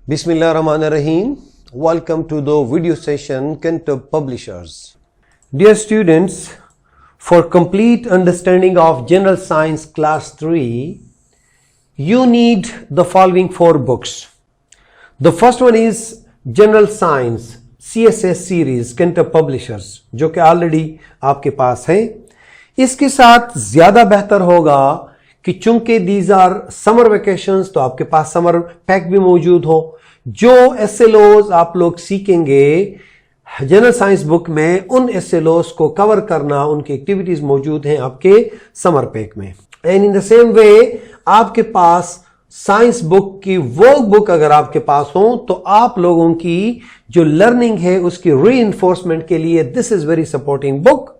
Bismillahirrahmanirrahim. Welcome to the video session Kentub Publishers. Dear students, for complete understanding of General Science Class 3, you need the following 4 books. The first one is General Science CSS series Kentub Publishers, जो कि already आपके पास है. इसके साथ ज्यादा बेहतर होगा कि चूंकि दीज आर समर वेकेशंस, तो आपके पास समर पैक भी मौजूद हो. जो एसएलओज आप लोग सीखेंगे जनरल साइंस बुक में, उन एसएलओज को कवर करना, उनकी एक्टिविटीज मौजूद हैं आपके समर पैक में. And in the same way आपके पास साइंस बुक की वर्क बुक अगर आपके पास हो, तो आप लोगों की जो लर्निंग है उसकी रीइंफोर्समेंट के लिए this is very supporting book.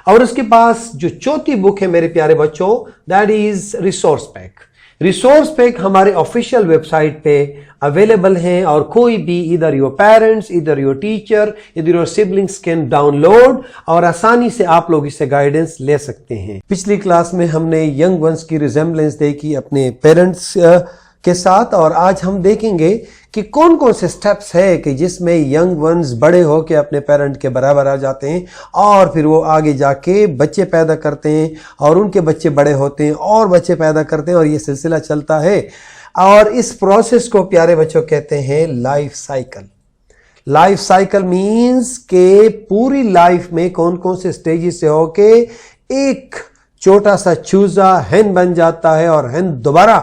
और उसके पास जो चौथी बुक है मेरे प्यारे बच्चों, that is resource pack. Resource pack हमारे ऑफिशियल वेबसाइट पे अवेलेबल है और कोई भी इधर योर पेरेंट्स, इधर योर टीचर, इधर योर सिबलिंग्स कैन डाउनलोड और आसानी से आप लोग इससे गाइडेंस ले सकते हैं. पिछली क्लास में हमने यंग वंस की रिजेम्बलेंस देखी अपने पेरेंट्स के साथ, और आज हम देखेंगे कि कौन कौन से स्टेप्स है कि जिसमें यंग वंस बड़े होकर अपने पेरेंट के बराबर आ जाते हैं और फिर वो आगे जाके बच्चे पैदा करते हैं और उनके बच्चे बड़े होते हैं और बच्चे पैदा करते हैं और ये सिलसिला चलता है. और इस प्रोसेस को प्यारे बच्चों कहते हैं life cycle. Life cycle means के पूरी लाइफ में कौन कौन से स्टेजेस से होके एक छोटा सा चूजा हैन बन जाता है और हैन दोबारा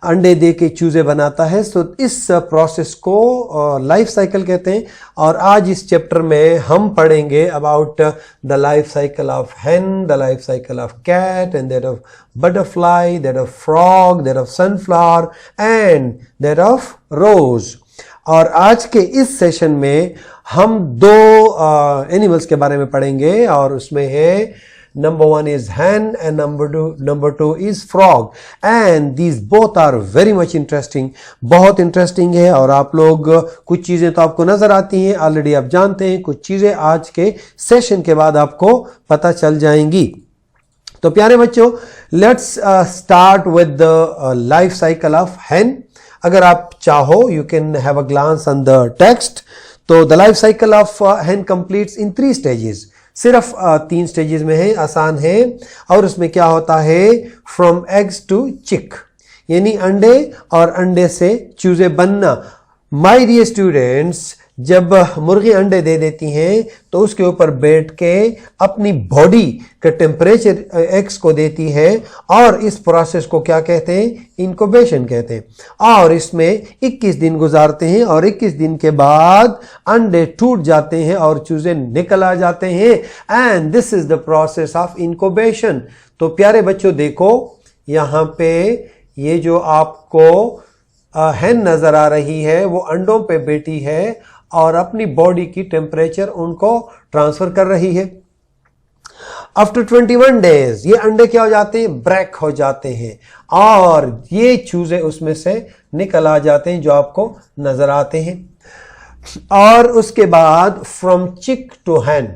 अंडे दे के चूजे बनाता है. सो इस प्रोसेस को लाइफ साइकिल कहते हैं. और आज इस चैप्टर में हम पढ़ेंगे about the life cycle of hen, the life cycle of cat, and that of butterfly, that of frog, that of sunflower, and that of rose. और आज के इस सेशन में हम 2 एनिमल्स के बारे में पढ़ेंगे और उसमें है number 1 is hen and number 2 is frog, and these both are very much interesting. बहुत इंटरेस्टिंग है और आप लोग कुछ चीजें तो आपको नजर आती हैं, ऑलरेडी आप जानते हैं, कुछ चीजें आज के सेशन के बाद आपको पता चल जाएंगी. तो प्यारे बच्चों, let's start with the life cycle of hen. अगर आप चाहो you can have a glance on the text. तो the life cycle of hen completes in 3 stages. सिर्फ 3 स्टेजेस में है, आसान है. और उसमें क्या होता है, फ्रॉम एग्स टू चिक, यानी अंडे और अंडे से चूजे बनना. माय डियर स्टूडेंट्स, जब मुर्गी अंडे दे देती हैं तो उसके ऊपर बैठ के अपनी बॉडी का टेम्परेचर एक्स को देती है और इस प्रोसेस को क्या कहते हैं, इंक्यूबेशन कहते हैं. और इसमें 21 दिन गुजारते हैं और 21 दिन के बाद अंडे टूट जाते हैं और चूजे निकल आ जाते हैं. And this is the process of incubation. तो प्यारे बच्चों देखो, यहाँ पे ये जो आपको hen नजर आ रही है वो अंडों पे बैठी है और अपनी बॉडी की टेम्परेचर उनको ट्रांसफर कर रही है. आफ्टर 21 डेज ये अंडे क्या हो जाते हैं, ब्रेक हो जाते हैं और ये चूजे उसमें से निकल आ जाते हैं जो आपको नजर आते हैं. और उसके बाद फ्रॉम चिक टू hen,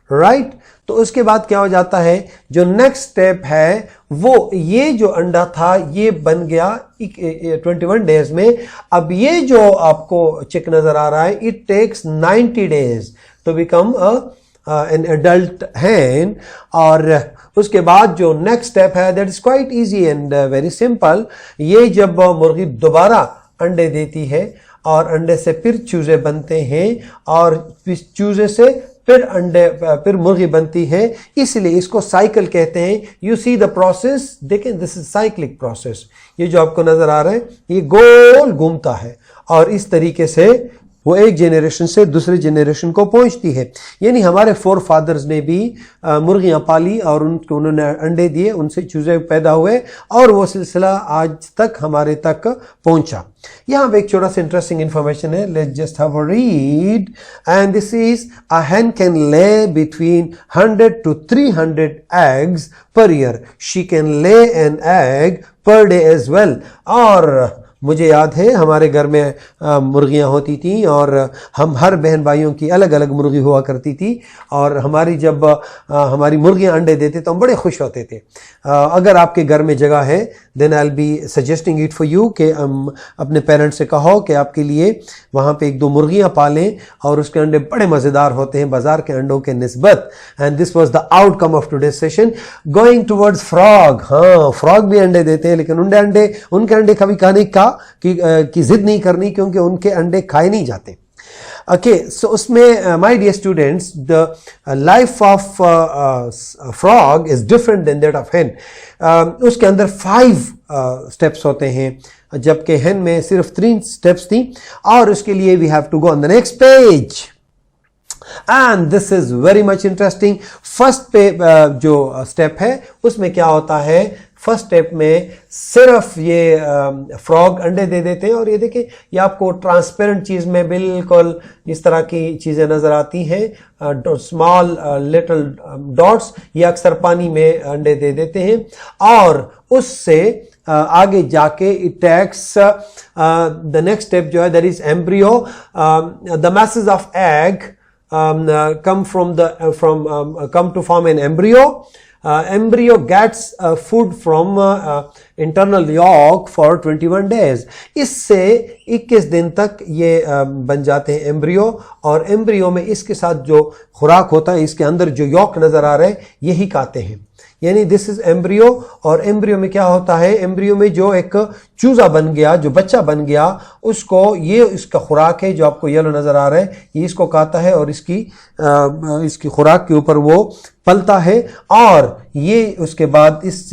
राइट. तो उसके बाद क्या हो जाता है, जो नेक्स्ट स्टेप है वो ये जो अंडा था ये बन गया 21 डेज में. अब ये जो आपको चिक नजर आ रहा है, it takes 90 days to become an adult hen. और उसके बाद जो नेक्स्ट स्टेप है that is quite easy and very simple. ये जब मुर्गी दोबारा अंडे देती है और अंडे से फिर चूजे बनते हैं और इस चूजे से फिर मुर्गी बनती है, इसलिए इसको साइकिल कहते हैं. यू सी द प्रोसेस, देखें, दिस इज साइक्लिक प्रोसेस. ये जो आपको नजर आ रहा है ये गोल घूमता है और इस तरीके से वो एक जनरेशन से दूसरे जनरेशन को पहुंचती है. यानी हमारे फोर फादर्स ने भी मुर्गियां पाली और उन्होंने अंडे दिए, उनसे चूजे पैदा हुए और वो सिलसिला आज तक हमारे तक पहुंचा. यहाँ पे एक छोटा सा इंटरेस्टिंग इंफॉर्मेशन है, let's just have a read. And this is a hen can lay between 100 to 300 eggs per year. She can lay an egg per day as well. और मुझे याद है हमारे घर में मुर्गियां होती थी और हम हर बहन भाइयों की अलग अलग मुर्गी हुआ करती थी और जब हमारी मुर्गियां अंडे देते तो हम बड़े खुश होते थे. अगर आपके घर में जगह है then I'll be suggesting it for you कि अपने पेरेंट्स से कहो कि आपके लिए वहाँ पे 1-2 मुर्गियाँ पालें और उसके अंडे बड़े मज़ेदार होते हैं बाजार के अंडों के निस्बत. And this was the outcome of today's session. Going towards frog. हाँ, frog भी अंडे देते हैं, लेकिन उनके अंडे कभी खाने की जिद नहीं करनी, क्योंकि उनके अंडे खाए नहीं जाते. Okay, so उसमें my dear students, the life of frog is different than that of hen. उसके अंदर 5 steps होते हैं, जबकि hen में सिर्फ 3 steps थी. और उसके लिए we have to go on the next page. And this is very much interesting. First पे जो स्टेप है उसमें क्या होता है, फर्स्ट स्टेप में सिर्फ ये फ्रॉग अंडे दे देते हैं. और ये देखिए, ये आपको ट्रांसपेरेंट चीज में बिल्कुल इस तरह की चीजें नजर आती हैं, स्मॉल लिटिल डॉट्स. ये अक्सर पानी में अंडे दे देते हैं. और उससे आगे जाके it takes the next step जो है, that is embryo. The masses of egg come to form an embryo. Embryo gets food from internal yolk for 21 days. इससे 21 दिन तक ये बन जाते हैं एम्ब्रियो. और एम्ब्रियो में इसके साथ जो खुराक होता है, इसके अंदर जो यॉक नजर आ रहे हैं, यही खाते हैं. यानी दिस इज एम्ब्रियो. और एम्ब्रियो में क्या होता है, एम्ब्रियो में जो एक चूजा बन गया, जो बच्चा बन गया, उसको ये इसका खुराक है जो आपको येलो नजर आ रहा है, ये इसको खाता है और इसकी खुराक के ऊपर वो पलता है. और ये उसके बाद इस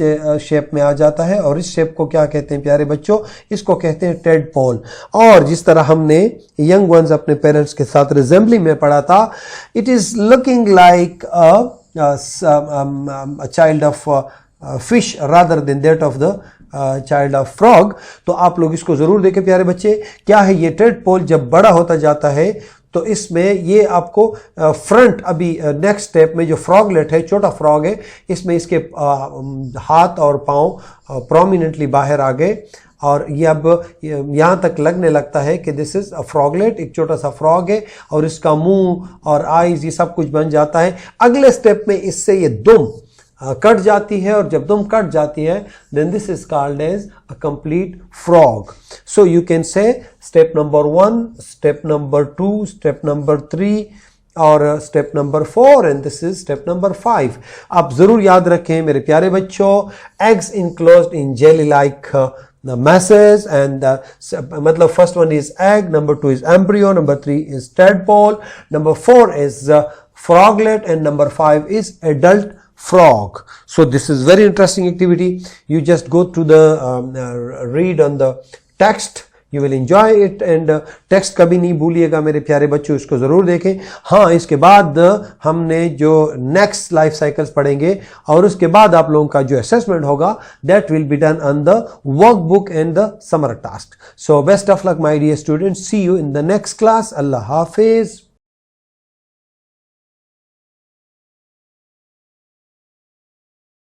शेप में आ जाता है. और इस शेप को क्या कहते हैं प्यारे बच्चों, इसको कहते हैं टेडपोल. और जिस तरह हमने यंग वंस अपने पेरेंट्स के साथ रिजेंबलिंग में पढ़ा था, it is looking like a child of fish rather than that of the child of frog. तो आप लोग इसको जरूर देखें प्यारे बच्चे. क्या है ये टेडपोल, जब बड़ा होता जाता है तो इसमें ये आपको फ्रंट, अभी नेक्स्ट स्टेप में जो फ्रॉगलेट है, छोटा फ्रॉग है, इसमें इसके हाथ और पांव प्रोमिनेंटली बाहर आ गए. और ये अब यहाँ तक लगने लगता है कि दिस इज अ फ्रॉगलेट, एक छोटा सा फ्रॉग है. और इसका मुंह और आईज ये सब कुछ बन जाता है. अगले स्टेप में इससे ये दुम कट जाती है. और जब दुम कट जाती है, then this is called as a complete frog. So you can say step number 1, step number 2, step number 3 और step number 4 and this is step number 5. आप जरूर याद रखें मेरे प्यारे बच्चों, eggs enclosed in jelly like the masses, and matlab first one is egg, number 2 is embryo, number 3 is tadpole, number 4 is froglet, and number 5 is adult frog. So this is very interesting activity. You just go to the read on the text. You will enjoy it. and text कभी नहीं भूलिएगा मेरे प्यारे बच्चों, इसको जरूर देखें. हाँ, इसके बाद हमने जो नेक्स्ट लाइफ साइकिल्स पढ़ेंगे और उसके बाद आप लोगों का जो असेसमेंट होगा, that will be done on the workbook and the summer task. So best of luck my dear students. See you in the next class. Allah Hafiz.